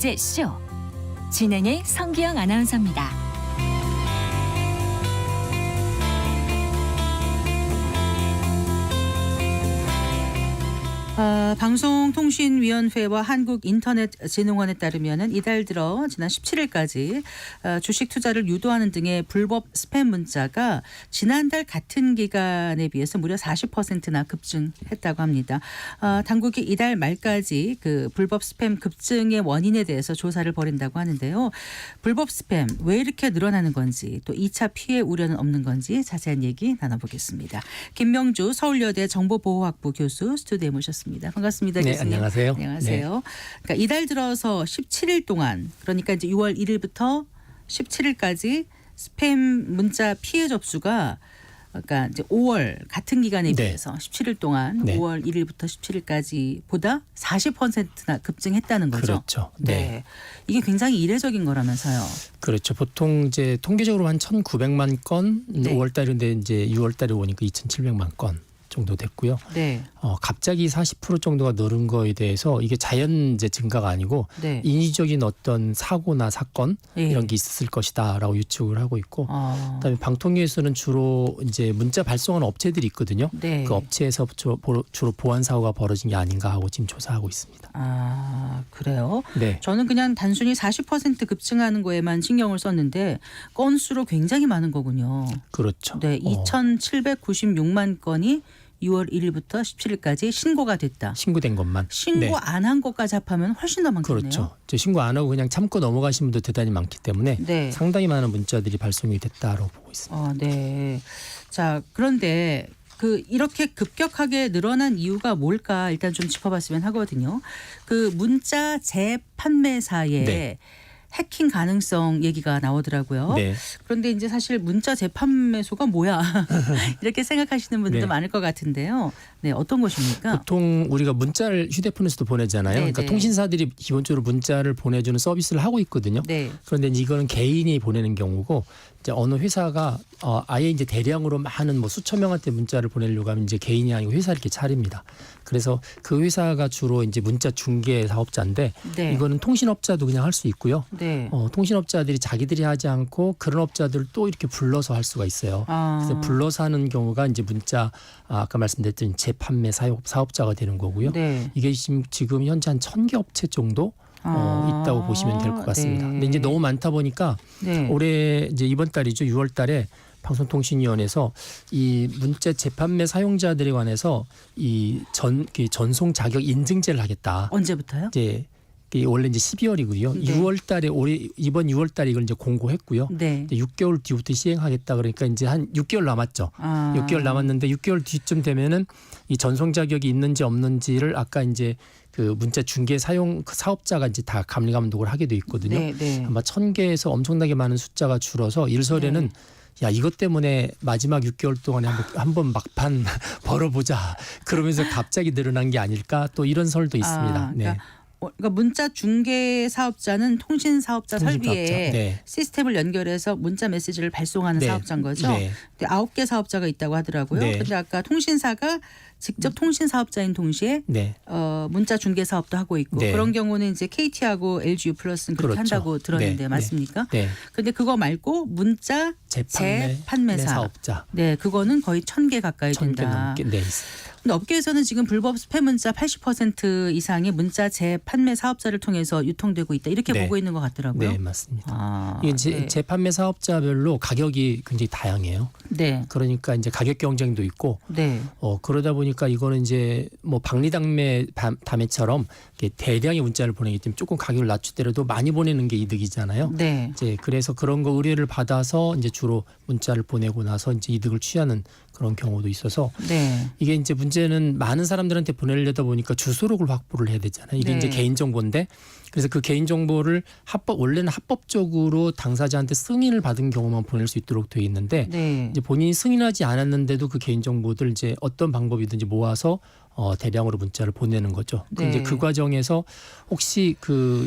제쇼 진행의 성기영 아나운서입니다. 방송통신위원회와 한국인터넷진흥원에 따르면 이달 들어 지난 17일까지 주식 투자를 유도하는 등의 불법 스팸 문자가 지난달 같은 기간에 비해서 무려 40%나 급증했다고 합니다. 당국이 이달 말까지 그 불법 스팸 급증의 원인에 대해서 조사를 벌인다고 하는데요. 불법 스팸 왜 이렇게 늘어나는 건지 또 2차 피해 우려는 없는 건지 자세한 얘기 나눠보겠습니다. 김명주 서울여대 정보보호학부 교수 스튜디오에 모셨습니다. 반갑습니다. 네, 교수님. 안녕하세요. 안녕하세요. 네. 그러니까 이달 들어서 17일 동안 그러니까 이제 6월 1일부터 17일까지 스팸 문자 피해 접수가 그러니까 이제 5월 같은 기간에 네. 비해서 17일 동안 네. 5월 1일부터 17일까지 보다 40%나 급증했다는 거죠. 그렇죠. 네. 이게 굉장히 이례적인 거라면서요. 그렇죠. 보통 이제 통계적으로 한 1,900만 건, 네. 5월 달인데 이제 6월 달에 오니까 2,700만 건 정도 됐고요. 네. 갑자기 40% 정도가 늘은 거에 대해서 이게 자연 이제 증가가 아니고 네. 인위적인 어떤 사고나 사건 예. 이런 게 있었을 것이다라고 유축을 하고 있고, 아. 그다음에 방통위에서는 주로 이제 문자 발송하는 업체들이 있거든요. 네. 그 업체에서 주로 보안 사고가 벌어진 게 아닌가 하고 지금 조사하고 있습니다. 아, 그래요? 네. 저는 그냥 단순히 40% 급증하는 거에만 신경을 썼는데 건수로 굉장히 많은 거군요. 그렇죠. 네, 2,796만 건이 6월 1일부터 17일까지 신고가 됐다. 신고된 것만. 신고 네. 안 한 것까지 합하면 훨씬 더 많겠네요. 그렇죠. 이제 신고 안 하고 그냥 참고 넘어가신 분도 대단히 많기 때문에 네. 상당히 많은 문자들이 발송이 됐다고 보고 있습니다. 네. 자, 그런데 이렇게 급격하게 늘어난 이유가 뭘까 일단 좀 짚어봤으면 하거든요. 그 문자 재판매사에 네. 해킹 가능성 얘기가 나오더라고요. 네. 그런데 이제 사실 문자 재판매소가 뭐야 이렇게 생각하시는 분들도 네. 많을 것 같은데요. 네, 어떤 것입니까? 보통 우리가 문자를 휴대폰에서도 보내잖아요. 네, 그러니까 네. 통신사들이 기본적으로 문자를 보내주는 서비스를 하고 있거든요. 네. 그런데 이거는 개인이 보내는 경우고, 이제 어느 회사가 아예 이제 대량으로 많은 뭐 수천 명한테 문자를 보내려고 하면 이제 개인이 아니고 회사를 이렇게 차립니다. 그래서 그 회사가 주로 이제 문자 중개 사업자인데, 네. 이거는 통신업자도 그냥 할 수 있고요. 네. 통신업자들이 자기들이 하지 않고 그런 업자들을 또 이렇게 불러서 할 수가 있어요. 그래서 불러서 하는 경우가 이제 문자 아까 말씀드렸던 재판매 사업자가 되는 거고요. 네. 이게 지금 현재 한 1,000개 업체 정도 있다고 보시면 될 것 같습니다. 네. 근데 이제 너무 많다 보니까 네. 올해 이제 이번 달이죠. 6월 달에 방송통신위원회에서 이 문자 재판매 사용자들에 관해서 이 전송 자격 인증제를 하겠다. 언제부터요? 이제 원래 이제 12월이고요. 네. 6월 달에 이번 6월 달에 이걸 이제 공고했고요. 네. 이제 6개월 뒤부터 시행하겠다 그러니까 이제 한 6개월 남았죠. 6개월 남았는데 6개월 뒤쯤 되면은 이 전송 자격이 있는지 없는지를 아까 이제 그 문자 중개 사용 사업자가 이제 다 감리 감독을 하게 돼 있거든요. 네, 네. 아마 1,000개에서 엄청나게 많은 숫자가 줄어서 일설에는 네. 야, 이것 때문에 마지막 6개월 동안에 한번 막판 벌어보자. 그러면서 갑자기 늘어난 게 아닐까 또 이런 설도 있습니다. 네. 그러니까 문자 중개 사업자는 통신 사업자 설비에 네. 시스템을 연결해서 문자 메시지를 발송하는 네. 사업자인 거죠. 네. 근데 9개 사업자가 있다고 하더라고요. 네. 그런데 아까 통신사가 직접 통신 사업자인 동시에 네. 문자 중개 사업도 하고 있고 네. 그런 경우는 이제 KT하고 LG U+는 그렇게 그렇죠. 한다고 들었는데 네. 맞습니까? 네. 근데 그거 말고 문자 재판매사 사업자. 네, 그거는 거의 1,000개 가까이 1,000개 된다. 넘게 있습니다. 근데 업계에서는 지금 불법 스팸 문자 80% 이상이 문자 재판매 사업자를 통해서 유통되고 있다 이렇게 네. 보고 있는 것 같더라고요. 네, 맞습니다. 이게 이게 재판매 사업자별로 가격이 굉장히 다양해요. 네, 그러니까 이제 가격 경쟁도 있고, 네, 그러다 보니까 이거는 이제 뭐 박리담매처럼 대량의 문자를 보내기 때문에 조금 가격을 낮추더라도 많이 보내는 게 이득이잖아요. 네. 이제 그래서 그런 거 의뢰를 받아서 이제 주로 문자를 보내고 나서 이제 이득을 취하는 그런 경우도 있어서 네. 이게 이제 문제는 많은 사람들한테 보내려다 보니까 주소록을 확보를 해야 되잖아요. 이게 네. 이제 개인정보인데 그래서 그 개인정보를 원래는 합법적으로 당사자한테 승인을 받은 경우만 보낼 수 있도록 되어 있는데 네. 이제 본인이 승인하지 않았는데도 그 개인정보들 이제 어떤 방법이든지 모아서 대량으로 문자를 보내는 거죠. 네. 이제 그 과정에서 혹시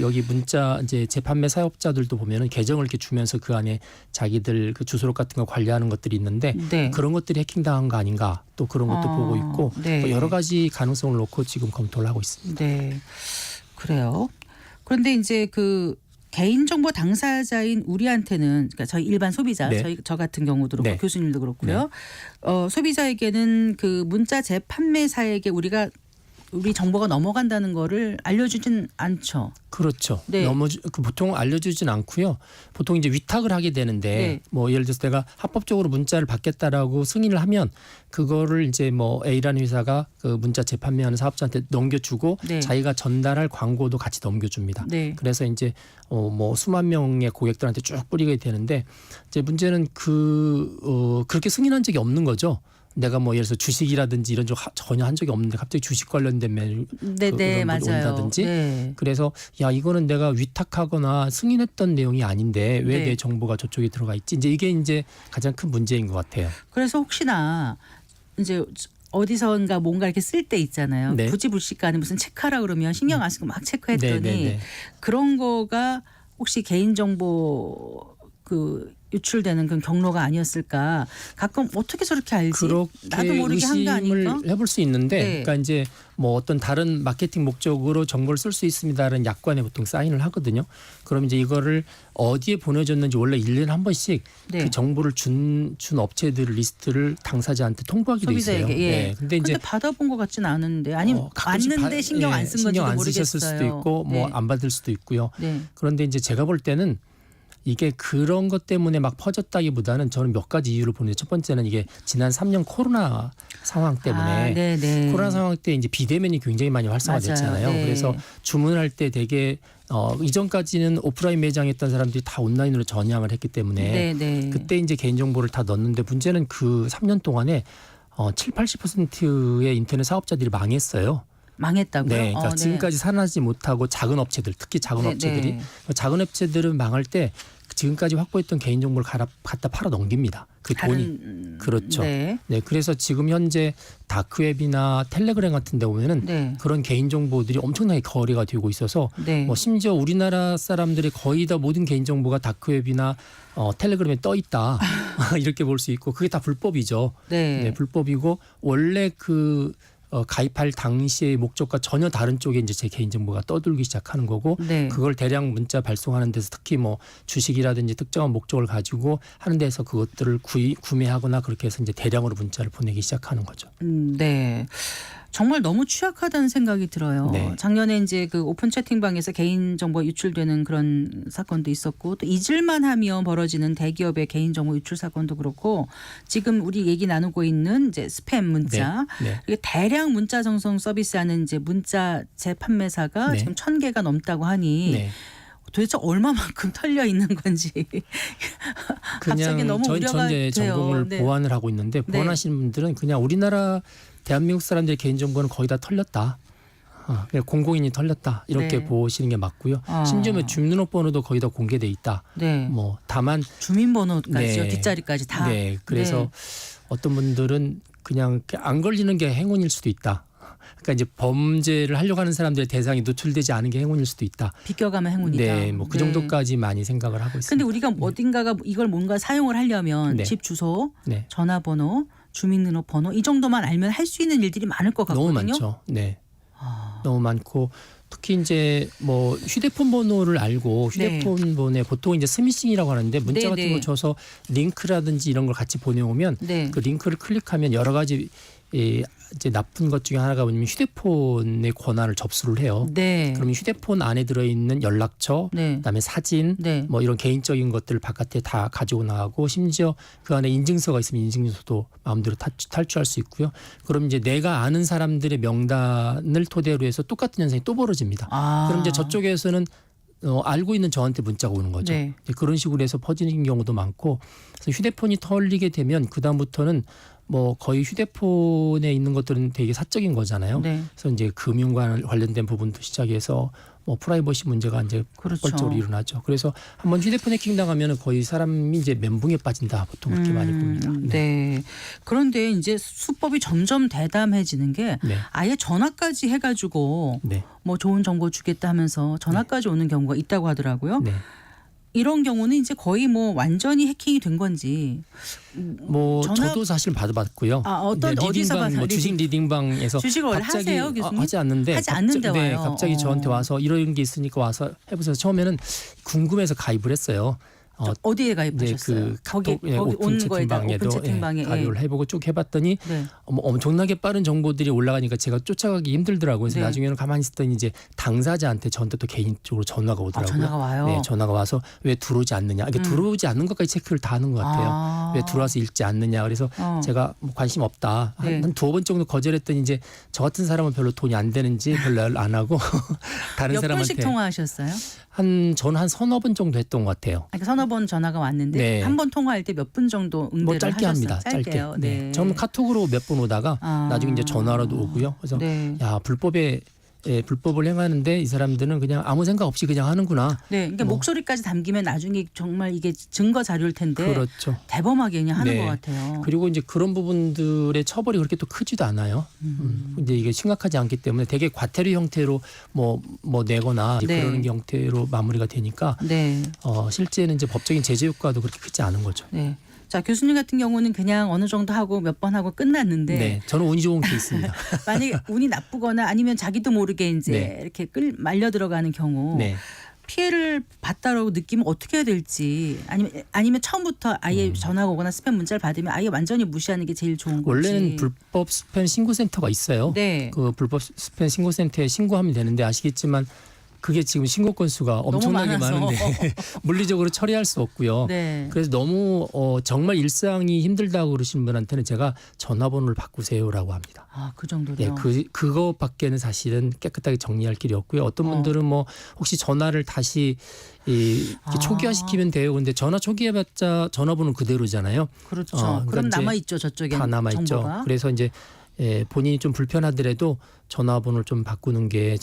여기 문자 이제 재판매 사업자들도 보면은 계정을 이렇게 주면서 그 안에 자기들 그 주소록 같은 거 관리하는 것들이 있는데 네. 그런 것들이 해킹당한 거 아닌가 또 그런 것도 보고 있고 네. 또 여러 가지 가능성을 놓고 지금 검토를 하고 있습니다. 네. 그래요. 그런데 이제 그 개인정보 당사자인 우리한테는 그러니까 저희 일반 소비자, 네. 저 같은 경우도 그렇고 네. 교수님도 그렇고요. 소비자에게는 그 문자 재판매사에게 우리 정보가 넘어간다는 거를 알려주진 않죠. 그렇죠. 네. 보통 알려주진 않고요. 보통 이제 위탁을 하게 되는데 네. 뭐 예를 들어서 내가 합법적으로 문자를 받겠다라고 승인을 하면 그거를 이제 뭐 A라는 회사가 그 문자 재판매하는 사업자한테 넘겨주고 네. 자기가 전달할 광고도 같이 넘겨줍니다. 네. 그래서 이제 뭐 수만 명의 고객들한테 쭉 뿌리게 되는데 이제 문제는 그렇게 승인한 적이 없는 거죠. 내가 뭐 예를 들어서 주식이라든지 이런 쪽 전혀 한 적이 없는데 갑자기 주식 관련된 메일 네, 맞아요. 온다든지 네. 그래서 야 이거는 내가 위탁하거나 승인했던 내용이 아닌데 왜 네. 내 정보가 저쪽에 들어가 있지? 이제 이게 가장 큰 문제인 것 같아요. 그래서 혹시나 이제 어디선가 뭔가 이렇게 쓸 때 있잖아요. 네. 굳이 불식간에 무슨 체크하라 그러면 신경 안 쓰고 막 체크했더니 네. 그런 거가 혹시 개인정보 그 유출되는 그런 경로가 아니었을까. 가끔 어떻게 저렇게 알지? 그렇게 나도 모르게 한 게 아닐까? 의심을 해볼 수 있는데, 네. 그러니까 이제 뭐 어떤 다른 마케팅 목적으로 정보를 쓸 수 있습니다라는 약관에 보통 사인을 하거든요. 그럼 이제 이거를 어디에 보내줬는지 원래 1년에 한 번씩 네. 그 정보를 준 업체들 리스트를 당사자한테 통보하기로 있어요. 소비자에게. 예. 네. 근데 이제 받아본 것 같지는 않은데 아니면 가끔씩 왔는데 신경 안 쓴 건지도 신경 안 모르겠어요. 쓰셨을 수도 있고 뭐 안 받을 수도 있고요. 네. 그런데 이제 제가 볼 때는 이게 그런 것 때문에 막 퍼졌다기보다는 저는 몇 가지 이유를 보는데 첫 번째는 이게 지난 3년 코로나 상황 때문에 네네. 코로나 상황 때 이제 비대면이 굉장히 많이 활성화됐잖아요. 맞아요. 네. 그래서 주문할 때 되게 이전까지는 오프라인 매장에 있던 사람들이 다 온라인으로 전향을 했기 때문에 네네. 그때 이제 개인정보를 다 넣었는데 문제는 그 3년 동안에 70~80%의 인터넷 사업자들이 망했어요. 망했다고요? 네, 그러니까 지금까지 살아나지 못하고 작은 업체들, 특히 작은 네, 업체들이 네. 작은 업체들은 망할 때 지금까지 확보했던 개인정보를 갖다 팔아 넘깁니다. 그 돈이 그렇죠. 네. 네, 그래서 지금 현재 다크웹이나 텔레그램 같은 데 보면은 네. 그런 개인정보들이 엄청나게 거래가 되고 있어서 네. 뭐 심지어 우리나라 사람들의 거의 다 모든 개인정보가 다크웹이나 텔레그램에 떠 있다 이렇게 볼 수 있고 그게 다 불법이죠. 네. 네, 불법이고 원래 가입할 당시의 목적과 전혀 다른 쪽에 이제 제 개인정보가 떠들기 시작하는 거고 네. 그걸 대량 문자 발송하는 데서 특히 뭐 주식이라든지 특정한 목적을 가지고 하는 데서 그것들을 구매하거나 그렇게 해서 이제 대량으로 문자를 보내기 시작하는 거죠. 네. 정말 너무 취약하다는 생각이 들어요. 네. 작년에 이제 그 오픈 채팅방에서 개인정보 유출되는 그런 사건도 있었고 또 잊을만 하면 벌어지는 대기업의 개인정보 유출 사건도 그렇고 지금 우리 얘기 나누고 있는 이제 스팸 문자 네. 이게 대량 문자 정송 서비스하는 이제 문자 재판매사가 네. 지금 1,000개가 넘다고 하니 네. 도대체 얼마만큼 털려 있는 건지 갑자기 그냥 너무 우려가 이제 돼요. 전공을 네. 보완을 하고 있는데 보완하시는 분들은 그냥 우리나라 대한민국 사람들의 개인정보는 거의 다 털렸다. 그냥 공공인이 털렸다 이렇게 네. 보시는 게 맞고요. 아. 심지어 주민등록번호도 거의 다 공개돼 있다. 네. 뭐 다만 주민번호까지요. 네. 뒷자리까지 다. 네, 그래서 네. 어떤 분들은 그냥 안 걸리는 게 행운일 수도 있다. 그러니까 이제 범죄를 하려고 하는 사람들의 대상이 노출되지 않은 게 행운일 수도 있다. 비껴가면 행운이다. 네, 뭐 그 정도까지 많이 생각을 하고 있습니다. 근데 우리가 어딘가가 이걸 뭔가 사용을 하려면 네. 집 주소, 네, 전화번호, 주민등록번호 이 정도만 알면 할 수 있는 일들이 많을 것 같거든요. 너무 많죠. 네, 아. 너무 많고 특히 이제 뭐 휴대폰 번호를 알고 휴대폰 번호에 보통 이제 스미싱이라고 하는데 문자 네, 같은 네. 걸 줘서 링크라든지 이런 걸 같이 보내오면 네. 그 링크를 클릭하면 여러 가지 이제 나쁜 것 중에 하나가 뭐냐면 휴대폰의 권한을 접수를 해요. 네. 그러면 휴대폰 안에 들어있는 연락처, 네. 그다음에 사진, 네. 뭐 이런 개인적인 것들을 바깥에 다 가지고 나가고 심지어 그 안에 인증서가 있으면 인증서도 마음대로 탈취할 수 있고요. 그럼 이제 내가 아는 사람들의 명단을 토대로 해서 똑같은 현상이 또 벌어집니다. 아. 그럼 이제 저쪽에서는 알고 있는 저한테 문자가 오는 거죠. 네. 그런 식으로 해서 퍼지는 경우도 많고 그래서 휴대폰이 털리게 되면 그다음부터는 뭐 거의 휴대폰에 있는 것들은 되게 사적인 거잖아요. 네. 그래서 이제 금융과 관련된 부분도 시작해서 뭐 프라이버시 문제가 이제 그렇죠. 폭발적으로 일어나죠. 그래서 한번 휴대폰 해킹 당하면 거의 사람이 이제 멘붕에 빠진다. 보통 그렇게 많이 봅니다. 네. 그런데 이제 수법이 점점 대담해지는 게 네. 아예 전화까지 해가지고 네. 뭐 좋은 정보 주겠다 하면서 전화까지 오는 경우가 있다고 하더라고요. 네. 이런 경우는 이제 거의 뭐 완전히 해킹이 된 건지. 뭐 전화- 저도 사실 받아봤고요. 어떤 네, 어디서 리딩방, 봐서 뭐 주식 리딩방에서 주식을 원래 갑자기 하세요, 교수님? 하지 않는데 하지 않는데 네, 와요. 갑자기 저한테 와서 이런 게 있으니까 와서 해보세요. 처음에는 궁금해서 가입을 했어요. 어디에 가입하셨어요? 거기 거기 온 오픈 거에다 오픈 채팅방에도 채팅방에 가입을 해보고 쭉 해봤더니 네. 엄청나게 빠른 정보들이 올라가니까 제가 쫓아가기 힘들더라고요. 그래서 네. 나중에는 가만히 있었더니 이제 당사자한테 저한테 또 개인적으로 전화가 오더라고요. 전화가 와요. 네, 전화가 와서 왜 들어오지 않느냐. 그러니까 들어오지 않는 것까지 체크를 다 하는 것 같아요. 왜 들어와서 읽지 않느냐. 그래서 제가 뭐 관심 없다. 네. 한 두어 번 정도 거절했더니 이제 저 같은 사람은 별로 돈이 안 되는지 별로 안 하고 다른 몇 사람한테 번씩 통화하셨어요? 저는 한 서너 번 정도 했던 것 같아요. 그러니까 서너 번 전화가 왔는데 네. 한 번 통화할 때 몇 분 정도 응대를 뭐 짧게 하셨어요? 합니다. 짧게요. 짧게. 네. 저는 카톡으로 몇 번 오다가 나중에 이제 전화로도 오고요. 그래서 네. 야 불법을 행하는데 이 사람들은 그냥 아무 생각 없이 그냥 하는구나. 네, 그러니까 목소리까지 담기면 나중에 정말 이게 증거 자료일 텐데 그렇죠. 대범하게 그냥 하는 네. 것 같아요. 그리고 이제 그런 부분들의 처벌이 그렇게 또 크지도 않아요. 이제 이게 심각하지 않기 때문에 되게 과태료 형태로 뭐 내거나 네. 그러는 형태로 마무리가 되니까 네, 실제는 이제 법적인 제재 효과도 그렇게 크지 않은 거죠. 네. 자, 교수님 같은 경우는 그냥 어느 정도 하고 몇 번 하고 끝났는데 네, 저는 운이 좋은 케이스입니다. 만약에 운이 나쁘거나 아니면 자기도 모르게 이제 네. 이렇게 말려 들어가는 경우 네. 피해를 봤다라고 느끼면 어떻게 해야 될지 아니면 처음부터 아예 전화가 오거나 스팸 문자를 받으면 아예 완전히 무시하는 게 제일 좋은 건지. 원래는 불법 스팸 신고센터가 있어요. 네. 그 불법 스팸 신고센터에 신고하면 되는데 아시겠지만 그게 지금 신고 건수가 엄청나게 많아서. 많은데 물리적으로 처리할 수 없고요. 네. 그래서 너무 정말 일상이 힘들다고 그러시는 분한테는 제가 전화번호를 바꾸세요라고 합니다. 아, 그 정도로. 네, 그거밖에는 사실은 깨끗하게 정리할 길이 없고요. 어떤 분들은 뭐 혹시 전화를 다시 이렇게 초기화시키면 돼요. 근데 전화 초기화해봤자 전화번호는 그대로잖아요. 그렇죠. 그러니까 그럼 이제 남아 있죠, 저쪽에 다 남아 있죠. 정보가. 그래서 이제 본인이 좀 불편하더라도 전화번호를 바꾸는 게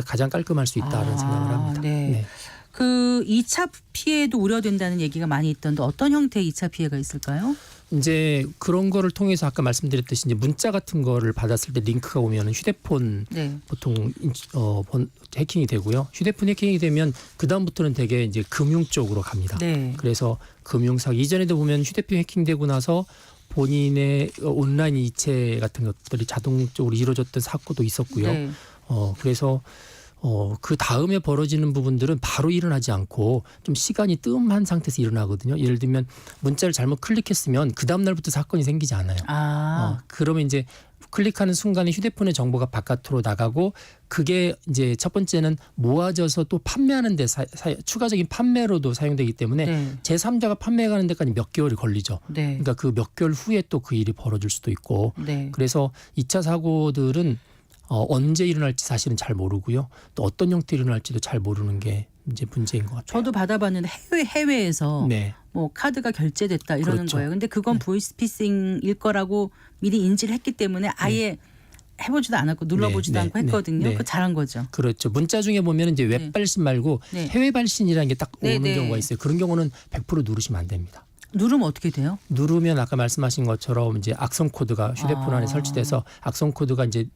가장 깔끔할 수 있다는 생각을 합니다. 네. 그 2차 피해도 우려된다는 얘기가 많이 있던데 어떤 형태의 2차 피해가 있을까요? 이제 그런 거를 통해서 아까 말씀드렸듯이 이제 문자 같은 거를 받았을 때 링크가 오면 휴대폰 네. 보통 해킹이 되고요. 휴대폰 해킹이 되면 그 다음부터는 되게 이제 금융 쪽으로 갑니다. 네. 그래서 금융사기 이전에도 보면 휴대폰 해킹되고 나서 본인의 온라인 이체 같은 것들이 자동적으로 이루어졌던 사고도 있었고요. 네. 그래서 그 다음에 벌어지는 부분들은 바로 일어나지 않고 좀 시간이 뜸한 상태에서 일어나거든요. 예를 들면 문자를 잘못 클릭했으면 그 다음 날부터 사건이 생기지 않아요. 그러면 이제 클릭하는 순간에 휴대폰의 정보가 바깥으로 나가고 그게 이제 첫 번째는 모아져서 또 판매하는 데 추가적인 판매로도 사용되기 때문에 네. 제3자가 판매하는 데까지 몇 개월이 걸리죠. 네. 그러니까 그 몇 개월 후에 또 그 일이 벌어질 수도 있고 네. 그래서 2차 사고들은 언제 일어날지 사실은 잘 모르고요. 또 어떤 형태로 일어날지도 잘 모르는 게 이제 문제인 것 같아요. 저도 받아봤는데 해외에서 네. 뭐 카드가 결제됐다 이러는 그렇죠. 거예요. 근데 그건 보이스피싱일 거라고 미리 인지를 했기 때문에 아예 해보지도 않았고 눌러보지도 네, 않고 네, 했거든요. 네. 그거 잘한 거죠. 그렇죠. 문자 중에 보면 이제 웹 발신 말고 네. 해외 발신이라는 게 딱 네, 오는 네. 경우가 있어요. 그런 경우는 100% 누르시면 안 됩니다. 누르면 어떻게 돼요? 누르면 아까 말씀하신 것처럼 이제 악성 코드가 휴대폰 안에 설치돼서 악성 코드가 이제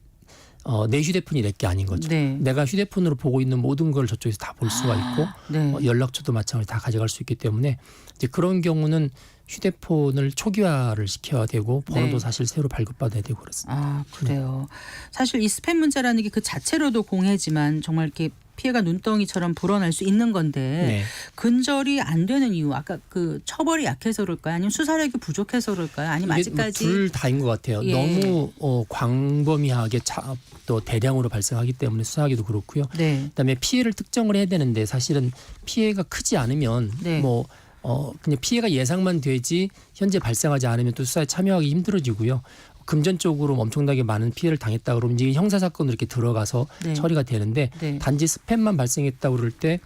내 휴대폰이 내 게 아닌 거죠. 네. 내가 휴대폰으로 보고 있는 모든 걸 저쪽에서 다 볼 수가 있고 네. 연락처도 마찬가지로 다 가져갈 수 있기 때문에 이제 그런 경우는 휴대폰을 초기화를 시켜야 되고 번호도 네. 사실 새로 발급받아야 되고 그렇습니다. 그래요. 사실 이 스팸 문자라는 게 그 자체로도 공해지만 정말 이렇게 피해가 눈덩이처럼 불어날 수 있는 건데 네. 근절이 안 되는 이유 아까 그 처벌이 약해서 그럴까요? 아니면 수사력이 부족해서 그럴까요? 아니면 아직까지 둘 다인 것 같아요. 예. 너무 광범위하게 또 대량으로 발생하기 때문에 수사하기도 그렇고요. 네. 그다음에 피해를 특정을 해야 되는데 사실은 피해가 크지 않으면 네. 그냥 피해가 예상만 되지 현재 발생하지 않으면 또 수사에 참여하기 힘들어지고요. 금전적으로 엄청나게 많은 피해를 당했다 그러면 이게 형사 사건으로 이렇게 들어가서 네. 처리가 되는데 네. 단지 스팸만 발생했다 그럴 때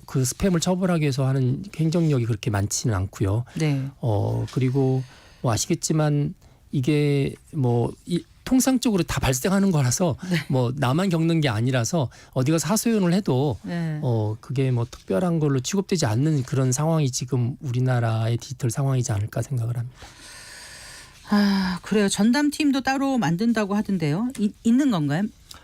그 스팸을 처벌하기 위해서 하는 행정력이 그렇게 많지는 않고요. 네. 그리고 아시겠지만 이게 통상적으로 다 발생하는 거라서 나만 겪는 게 아니라서 어디 가서 하소연을 해도 네. 그게 특별한 걸로 취급되지 않는 그런 상황이 지금 우리나라의 디지털 상황이지 않을까 생각을 합니다. 그래요. 전담팀도 따로 만든다고 하던데요. 있는 건가요?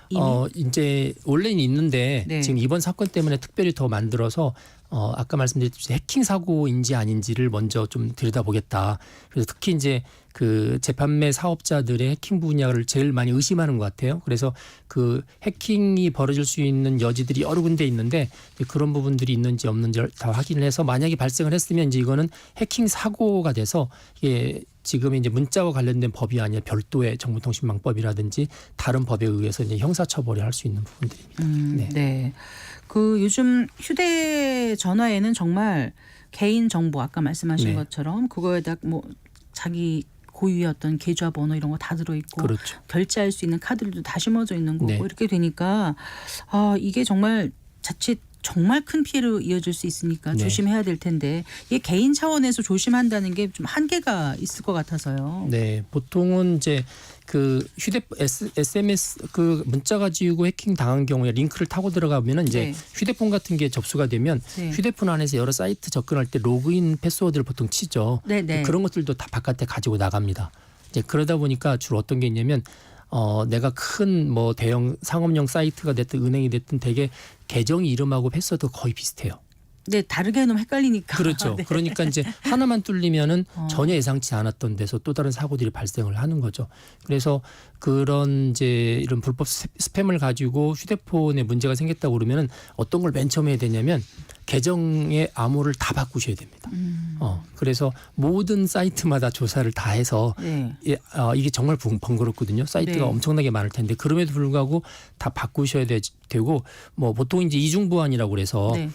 이미? 이제 원래는 있는데 네. 지금 이번 사건 때문에 특별히 더 만들어서 아까 말씀드렸듯이 해킹 사고인지 아닌지를 먼저 좀 들여다보겠다. 그래서 특히 이제 그 재판매 사업자들의 해킹 분야를 제일 많이 의심하는 것 같아요. 그래서 그 해킹이 벌어질 수 있는 여지들이 여러 군데 있는데 그런 부분들이 있는지 없는지를 다 확인을 해서 만약에 발생을 했으면 이제 이거는 해킹 사고가 돼서 이게 지금 이제 문자와 관련된 법이 아니라 별도의 정보통신망법이라든지 다른 법에 의해서 이제 형사처벌을 할 수 있는 부분들입니다. 네. 네. 그 요즘 휴대전화에는 정말 개인 정보 아까 말씀하신 네. 것처럼 그거에다 뭐 자기 고유의 어떤 계좌번호 이런 거 다 들어있고 그렇죠. 결제할 수 있는 카드들도 다 심어져 있는 거고 네. 이렇게 되니까 이게 정말 자칫 정말 큰 피해로 이어질 수 있으니까 네. 조심해야 될 텐데 이게 개인 차원에서 조심한다는 게 좀 한계가 있을 것 같아서요. 네, 보통은 이제 그 SMS 그 문자 가지고 해킹 당한 경우에 링크를 타고 들어가면은 이제 네. 휴대폰 같은 게 접수가 되면 네. 휴대폰 안에서 여러 사이트 접근할 때 로그인 패스워드를 보통 치죠. 네네. 그런 것들도 다 바깥에 가지고 나갑니다. 이제 그러다 보니까 주로 어떤 게 있냐면 내가 큰 뭐 대형 상업용 사이트가 됐든 은행이 됐든 되게 계정 이름하고 패스워드 거의 비슷해요. 네, 다르게 해놓으면 헷갈리니까. 그렇죠. 네. 그러니까 이제 하나만 뚫리면은 전혀 예상치 않았던 데서 또 다른 사고들이 발생을 하는 거죠. 그래서 그런 이제 이런 불법 스팸을 가지고 휴대폰에 문제가 생겼다고 그러면은 어떤 걸 맨 처음 해야 되냐면 계정의 암호를 다 바꾸셔야 됩니다. 그래서 모든 사이트마다 조사를 다 해서 네. 이게 정말 번거롭거든요. 사이트가 네. 엄청나게 많을 텐데 그럼에도 불구하고 다 바꾸셔야 되고 뭐 보통 이제 이중 보안이라고 그래서 네.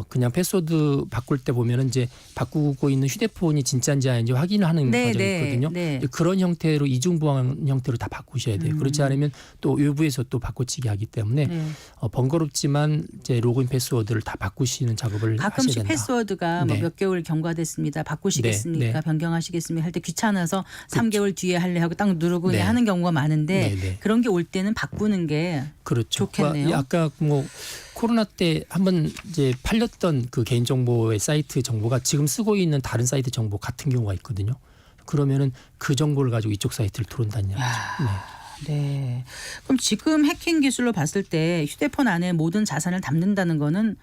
그냥 패스워드 바꿀 때 보면은 이제 바꾸고 있는 휴대폰이 진짜인지 아닌지 확인을 하는 네, 과정이 네, 있거든요. 네. 그런 형태로 이중 보안 형태로 다 바꾸셔야 돼요. 그렇지 않으면 또 외부에서 또 바꿔치기 하기 때문에 네. 번거롭지만 이제 로그인 패스워드를 다 바꾸시는 작업을 하셔야 가끔씩 된다. 패스워드가 뭐 네. 몇 개월 경과됐습니다. 바꾸시겠습니까? 네, 네. 변경하시겠습니까? 할 때 귀찮아서 3개월 뒤에 할래 하고 딱 누르고 네. 하는 경우가 많은데 네, 네. 그런 게 올 때는 바꾸는 게 그렇죠. 좋겠네요. 아까 뭐 코로나 때 한번 이제 팔렸던 그 개인정보의 사이트 정보가 지금 쓰고 있는 다른 사이트 정보 같은 경우가 있거든요. 그러면은 그 정보를 가지고 이쪽 사이트를 들어온다는 얘기죠. 네. 네. 그럼 지금 해킹 기술로 봤을 때 휴대폰 안에 모든 자산을 담는다는 거는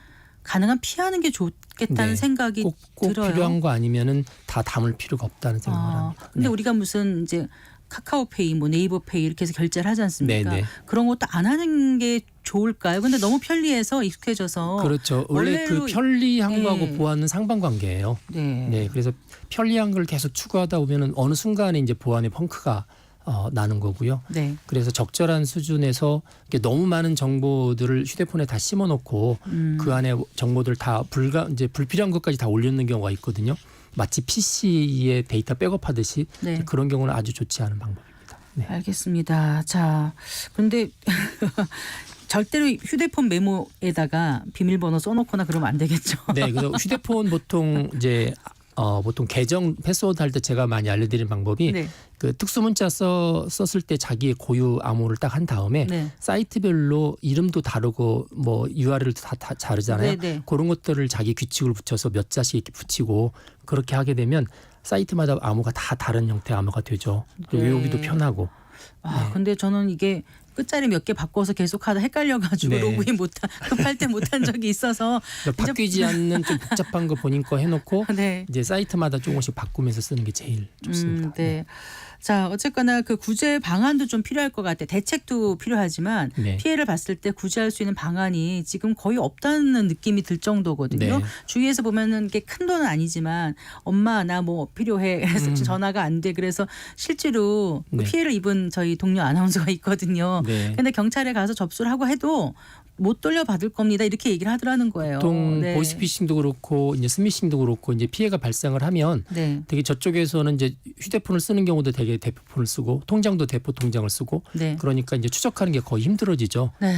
가능한 피하는 게 좋겠다는 네. 생각이 꼭 들어요. 필요한 거 아니면은 다 담을 필요가 없다는 생각을 합니다. 근데 네. 우리가 무슨 이제 카카오페이, 뭐 네이버페이 이렇게 해서 결제를 하지 않습니까? 네, 네. 그런 것도 안 하는 게 좋을까요? 근데 너무 편리해서 익숙해져서 그렇죠. 원래 그 원래로- 편리한 거하고 네. 보안은 상반관계예요. 네. 네, 그래서 편리한 걸 계속 추구하다 보면은 어느 순간에 이제 보안의 펑크가 나는 거고요. 네. 그래서 적절한 수준에서 이렇게 너무 많은 정보들을 휴대폰에 다 심어놓고 그 안에 정보들 다 이제 불필요한 것까지 다 올려놓는 경우가 있거든요. 마치 PC에 데이터 백업하듯이 네. 그런 경우는 아주 좋지 않은 방법입니다. 네. 알겠습니다. 자, 그런데 절대로 휴대폰 메모에다가 비밀번호 써놓거나 그러면 안 되겠죠. 네, 그래서 휴대폰 보통 이제 보통 계정 패스워드 할 때 제가 많이 알려드리는 방법이 네. 그 특수문자 썼을 때 자기의 고유 암호를 딱 한 다음에 네. 사이트별로 이름도 다르고 뭐 URL도 다 다르잖아요. 네, 네. 그런 것들을 자기 규칙을 붙여서 몇 자씩 이렇게 붙이고 그렇게 하게 되면 사이트마다 암호가 다 다른 형태의 암호가 되죠. 또 네. 외우기도 편하고. 근데 저는 이게 끝자리 몇 개 바꿔서 계속하다 헷갈려가지고 네. 로그인 급할 때 못한 적이 있어서 그러니까 바뀌지 않는 좀 복잡한 거 본인 거 해놓고 네. 이제 사이트마다 조금씩 바꾸면서 쓰는 게 제일 좋습니다. 네. 자, 어쨌거나 그 구제 방안도 좀 필요할 것 같아. 대책도 필요하지만 네. 피해를 봤을 때 구제할 수 있는 방안이 지금 거의 없다는 느낌이 들 정도거든요. 네. 주위에서 보면은 게 큰 돈은 아니지만 엄마 나 뭐 필요해. 그래서 전화가 안 돼. 그래서 실제로 그 네. 피해를 입은 저희 동료 아나운서가 있거든요. 네. 근데 경찰에 가서 접수를 하고 해도 못 돌려받을 겁니다. 이렇게 얘기를 하더라는 거예요. 보통 네. 보이스피싱도 그렇고 이제 스미싱도 그렇고 이제 피해가 발생을 하면 네. 되게 저쪽에서는 이제 휴대폰을 쓰는 경우도 되게 대포폰을 쓰고 통장도 대포 통장을 쓰고 네. 그러니까 이제 추적하는 게 거의 힘들어지죠. 네.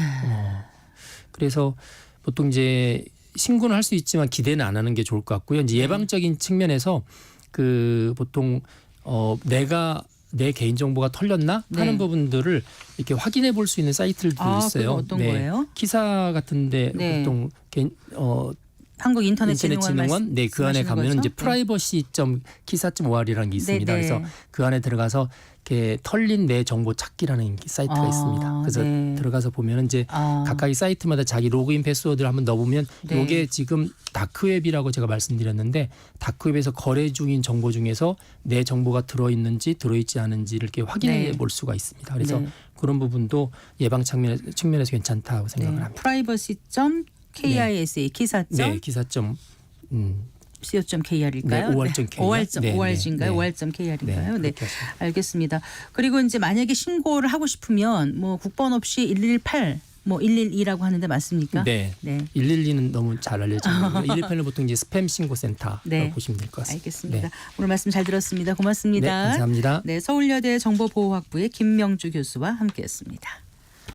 그래서 보통 이제 신고는 할 수 있지만 기대는 안 하는 게 좋을 것 같고요. 이제 예방적인 측면에서 그 보통 내가 내 개인 정보가 털렸나 하는 네. 부분들을 이렇게 확인해 볼 수 있는 사이트들도 있어요. 그건 어떤 거예요? 키사 같은데 네. 보통 한국인터넷진흥원 네, 그 안에 가면 이제 privacy.kisa.or이라는 게 있습니다. 네네. 그래서 그 안에 들어가서 이렇게 털린 내 정보 찾기라는 사이트가 있습니다. 그래서 네. 들어가서 보면 이제 각각의 사이트마다 자기 로그인 패스워드를 한번 넣어보면 네. 이게 지금 다크웹이라고 제가 말씀드렸는데 다크웹에서 거래 중인 정보 중에서 내 정보가 들어있는지 들어있지 않은지를 이렇게 확인해 네. 볼 수가 있습니다. 그래서 네. 그런 부분도 예방 측면에서 괜찮다고 생각을 합니다. privacy.kisa 네, 기사점 co.kr일까요? 네, OR.kr. OR인가요? 네. OR.kr인가요? 네. 그렇게 하시면 알겠습니다. 그리고 이제 만약에 신고를 하고 싶으면 뭐 국번 없이 118, 뭐 112라고 하는데 맞습니까? 네. 네. 112는 너무 잘 알려져 있고요. 118은 보통 이제 스팸 신고센터라고 네. 보시면 될 것 같습니다. 알겠습니다. 네. 오늘 말씀 잘 들었습니다. 고맙습니다. 네, 감사합니다. 네, 서울여대 정보보호학부의 김명주 교수와 함께했습니다.